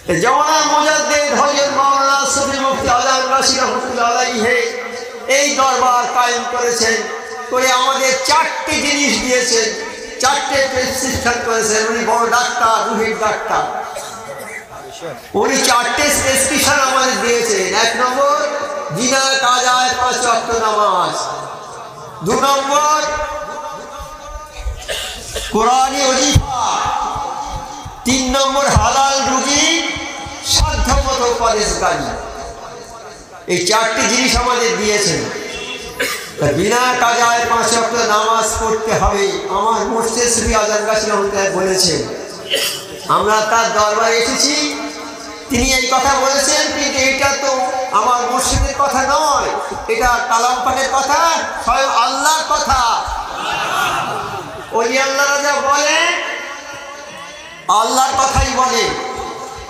জওয়ানা মুজাদ্দিদ হযরত মাওলানা সুফি মুফতি আজম গাজী রহমাতুল্লাহ আলাইহি এই দরবার কায়েম করেছেন, করে আমাদের চারটি জিনিস দিয়েছেন, চারটে প্রেসক্রিপশন করেছেন। উনি বড় ডাক্তার, রুহের ডাক্তার। উনি চারটে প্রেসক্রিপশন আমাদের দিয়েছেন। 1 নম্বর বিনা কাজায় 5 ওয়াক্ত নামাজ, 2 নম্বর কোরআনী ওজিফা, 3 নম্বর হালাল রুজি, সাধ্যমতো পরেশগারি। এই চারটি জিনিস আমাদের দিয়েছেন। বিনা কাজায় 5 ওয়াক্ত নামাজ পড়তে হবে। আমার মুর্শিদ সুফি আজম গাজী রহমাতুল্লাহ বলেছেন, আমরা তার দরবারে এসেছি, তিনি এই কথা বলেছেন, কিন্তু এটা তো আমার মুর্শিদের কথা নয়, এটা কালাম পাকের কথা, স্বয়ং আল্লাহর কথা। ওই আল্লাহরা যা বলে আল্লাহর কথাই বলে।